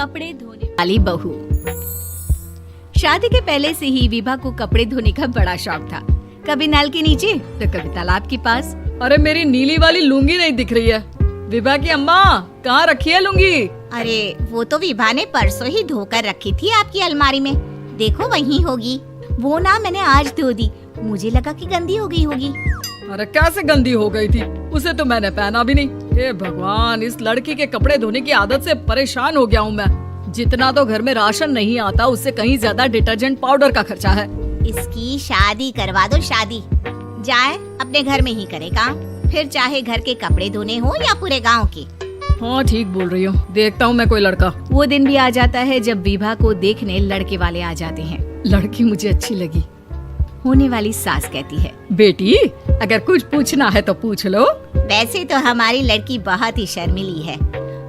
कपड़े धोने वाली बहू। शादी के पहले से ही विभा को कपड़े धोने का बड़ा शौक था। कभी नल के नीचे तो कभी तालाब के पास। अरे मेरी नीली वाली लुंगी नहीं दिख रही है। विभा की अम्मा कहाँ रखी है लुंगी? अरे वो तो विभा ने परसों ही धोकर रखी थी आपकी अलमारी में, देखो वहीं होगी। वो ना मैंने आज धो दी, मुझे लगा कि गंदी हो गई होगी। अरे कैसे गंदी हो गई थी, उसे तो मैंने पहना भी नहीं। हे भगवान, इस लड़की के कपड़े धोने की आदत से परेशान हो गया हूँ मैं। जितना तो घर में राशन नहीं आता, उससे कहीं ज्यादा डिटर्जेंट पाउडर का खर्चा है। इसकी शादी करवा दो, शादी जाए अपने घर में ही करे काम, फिर चाहे घर के कपड़े धोने हो या पूरे गांव के। हाँ ठीक बोल रही हो, देखता हूँ मैं कोई लड़का। वो दिन भी आ जाता है जब विभा को देखने लड़के वाले आ जाते हैं। लड़की मुझे अच्छी लगी। होने वाली सास कहती है, बेटी अगर कुछ पूछना है तो पूछ लो। वैसे तो हमारी लड़की बहुत ही शर्मीली है,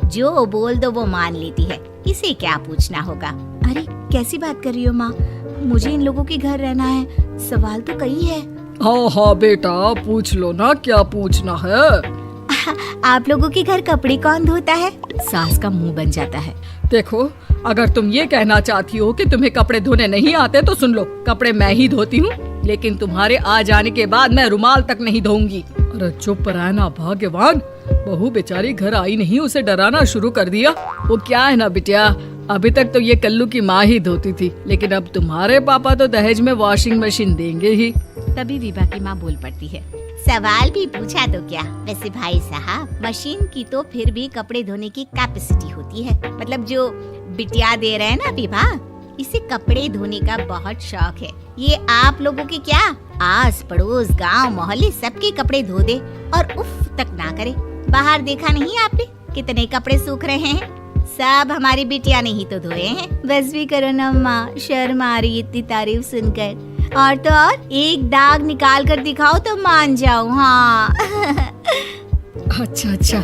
जो बोल दो वो मान लेती है, इसे क्या पूछना होगा। अरे कैसी बात कर रही हो माँ, मुझे इन लोगों के घर रहना है, सवाल तो कई है। हाँ हाँ बेटा पूछ लो ना, क्या पूछना है। आप लोगों के घर कपड़े कौन धोता है? सास का मुंह बन जाता है। देखो अगर तुम ये कहना चाहती हो कि तुम्हें कपड़े धोने नहीं आते तो सुन लो, कपड़े मैं ही धोती हूँ, लेकिन तुम्हारे आ जाने के बाद मैं रुमाल तक नहीं धोऊंगी। अरे चुप रहना भाग्यवान, बहू बेचारी घर आई नहीं, उसे डराना शुरू कर दिया। वो क्या है ना बिटिया, अभी तक तो ये कल्लू की माँ ही धोती थी, लेकिन अब तुम्हारे पापा तो दहेज में वॉशिंग मशीन देंगे ही। तभी विभा की माँ बोल पड़ती है, सवाल भी पूछा तो क्या। वैसे भाई साहब, मशीन की तो फिर भी कपड़े धोने की कैपेसिटी होती है, मतलब जो बिटिया दे रहे हैं ना विभा, इसे कपड़े धोने का बहुत शौक है। ये आप लोगों के क्या, आस पड़ोस गांव मोहल्ले सबके कपड़े धो दे और उफ तक ना करे। बाहर देखा नहीं आपने कितने कपड़े सूख रहे हैं, सब हमारी बिटिया ने ही तो धोए हैं। बस भी करो ना माँ, शर्म आ रही इतनी तारीफ सुनकर। और तो और एक दाग निकाल कर दिखाओ तो मान जाऊँ। हाँ अच्छा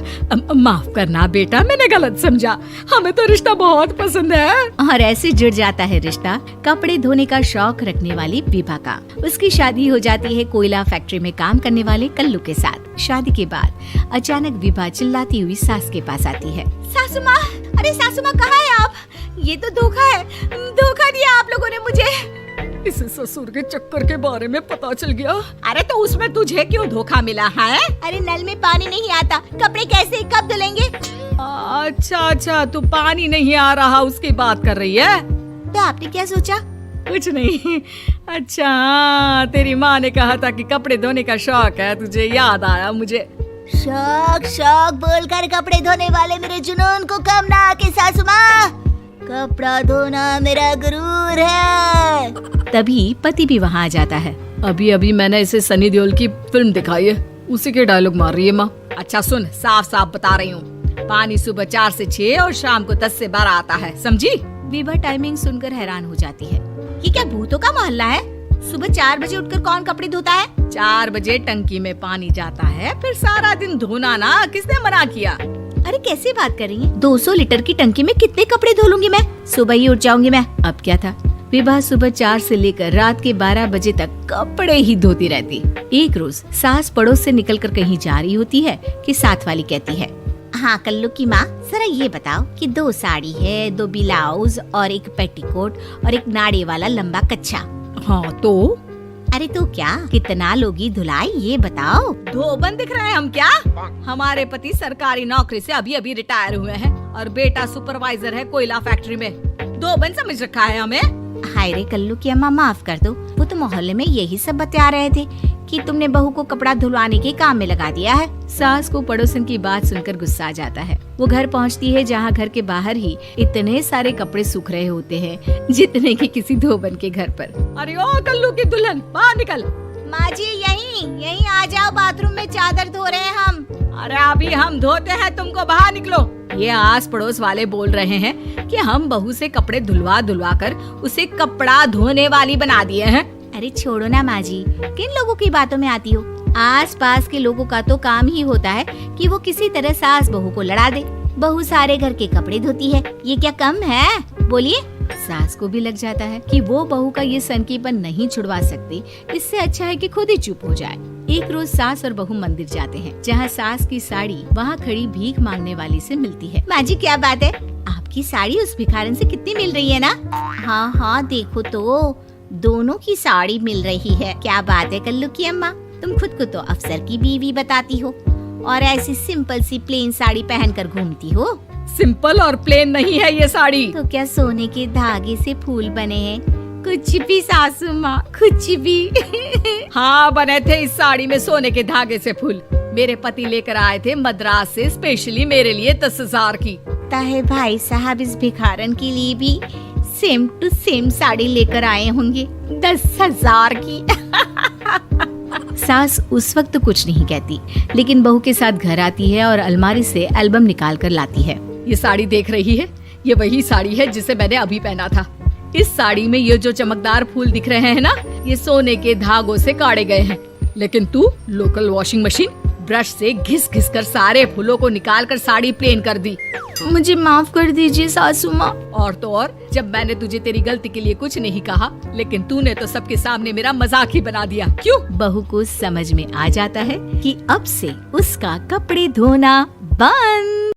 माफ करना बेटा, मैंने गलत समझा, हमें तो रिश्ता बहुत पसंद है। और ऐसे जुड़ जाता है रिश्ता कपड़े धोने का शौक रखने वाली विभा का। उसकी शादी हो जाती है कोयला फैक्ट्री में काम करने वाले कल्लू के साथ। शादी के बाद अचानक विभा चिल्लाती हुई सास के पास आती है, सासू माँ, अरे सासू माँ कहाँ है आप? ये तो धोखा है, धोखा दिया आप लोगों ने मुझे। इसे ससुर के चक्कर के बारे में पता चल गया। अरे तो उसमें तुझे क्यों धोखा मिला है? अरे नल में पानी नहीं आता, कपड़े कैसे कब धुलेंगे? अच्छा तू पानी नहीं आ रहा उसकी बात कर रही है। तो आपने क्या सोचा? कुछ नहीं। अच्छा तेरी माँ ने कहा था कि कपड़े धोने का शौक है तुझे, याद आया मुझे। शौक बोलकर कपड़े धोने वाले मेरे जुनून को कम ना आके सासू माँ, कपड़ा धोना मेरा गुरूर है। तभी पति भी वहाँ आ जाता है। अभी मैंने इसे सनी देओल की फिल्म दिखाई है, उसी के डायलॉग मार रही है माँ। अच्छा सुन, साफ साफ बता रही हूँ, पानी सुबह 4 से 6 और शाम को 10 से 12 आता है, समझी? विभा टाइमिंग सुनकर हैरान हो जाती है। ये क्या भूतों का मोहल्ला है? सुबह 4 बजे उठकर कौन कपड़े धोता है? 4 बजे टंकी में पानी जाता है, फिर सारा दिन धोना ना, किसने मना किया? अरे कैसी बात कर रही है, 200 लीटर की टंकी में कितने कपड़े धो लूंगी मैं, सुबह ही उठ जाऊंगी मैं। अब क्या था, विभा सुबह 4 से लेकर रात के 12 बजे तक कपड़े ही धोती रहती। एक रोज सास पड़ोस से निकलकर कहीं जा रही होती है कि साथ वाली कहती है, हाँ कल्लू की माँ, जरा ये बताओ कि 2 साड़ी है, 2 ब्लाउज और एक पेटीकोट और एक नाड़े वाला लंबा कच्छा। हाँ तो? अरे तो क्या, कितना लोगी धुलाई ये बताओ। धोबन दिख रहे हैं हम क्या? हमारे पति सरकारी नौकरी से अभी रिटायर हुए हैं और बेटा सुपरवाइजर है कोयला फैक्ट्री में। धोबन समझ रखा है हमें? हाय रे कल्लू की अम्मा, माफ कर दो, वो तो मोहल्ले में यही सब बता रहे थे कि तुमने बहू को कपड़ा धुलवाने के काम में लगा दिया है। सास को पड़ोसन की बात सुनकर गुस्सा आ जाता है। वो घर पहुंचती है जहां घर के बाहर ही इतने सारे कपड़े सूख रहे होते हैं जितने कि किसी धोबन के घर पर। अरे ओ कल्लू की दुल्हन, बाहर निकल। माँ जी यहीं आ जाओ, बाथरूम में चादर धो रहे हैं हम। अरे अभी हम धोते हैं, तुमको बाहर निकलो। ये आस पड़ोस वाले बोल रहे हैं कि हम बहू से कपड़े धुलवा कर उसे कपड़ा धोने वाली बना दिए हैं। अरे छोड़ो ना माँ जी, किन लोगों की बातों में आती हो? आस पास के लोगों का तो काम ही होता है कि वो किसी तरह सास बहू को लड़ा दे। बहू सारे घर के कपड़े धोती है, ये क्या कम है? बोलिए। सास को भी लग जाता है कि वो बहू का ये सनकीपन नहीं छुड़वा सकती, इससे अच्छा है कि खुद ही चुप हो जाए। एक रोज सास और बहू मंदिर जाते हैं, जहाँ सास की साड़ी वहाँ खड़ी भीख मांगने वाली से मिलती है। माँ जी क्या बात है, की साड़ी उस भिखारन से कितनी मिल रही है ना? हाँ हाँ देखो तो दोनों की साड़ी मिल रही है। क्या बात है कल्लू की अम्मा, तुम खुद को तो अफसर की बीवी बताती हो और ऐसी सिंपल सी प्लेन साड़ी पहनकर घूमती हो। सिंपल और प्लेन नहीं है ये साड़ी। तो क्या सोने के धागे से फूल बने हैं? कुछ भी सासू माँ, कुछ भी। हाँ बने थे इस साड़ी में सोने के धागे से फूल। मेरे पति लेकर आए थे मद्रास से स्पेशली मेरे लिए 10,000 की। ताहे भाई साहब इस भिखारन के लिए भी सेम टू सेम साड़ी लेकर आए होंगे 10,000 की। सास उस वक्त तो कुछ नहीं कहती, लेकिन बहू के साथ घर आती है और अलमारी से एल्बम निकाल कर लाती है। ये साड़ी देख रही है, ये वही साड़ी है जिसे मैंने अभी पहना था। इस साड़ी में ये जो चमकदार फूल दिख रहे हैं ना, ये सोने के धागों से काटे गए हैं। लेकिन तू लोकल वॉशिंग मशीन ब्रश से घिस घिस कर सारे फूलों को निकाल कर साड़ी प्लेन कर दी। मुझे माफ कर दीजिए सासू माँ। और तो और, जब मैंने तुझे तेरी गलती के लिए कुछ नहीं कहा, लेकिन तूने तो सबके सामने मेरा मजाक ही बना दिया। क्यों? बहू को समझ में आ जाता है कि अब से उसका कपड़े धोना बंद।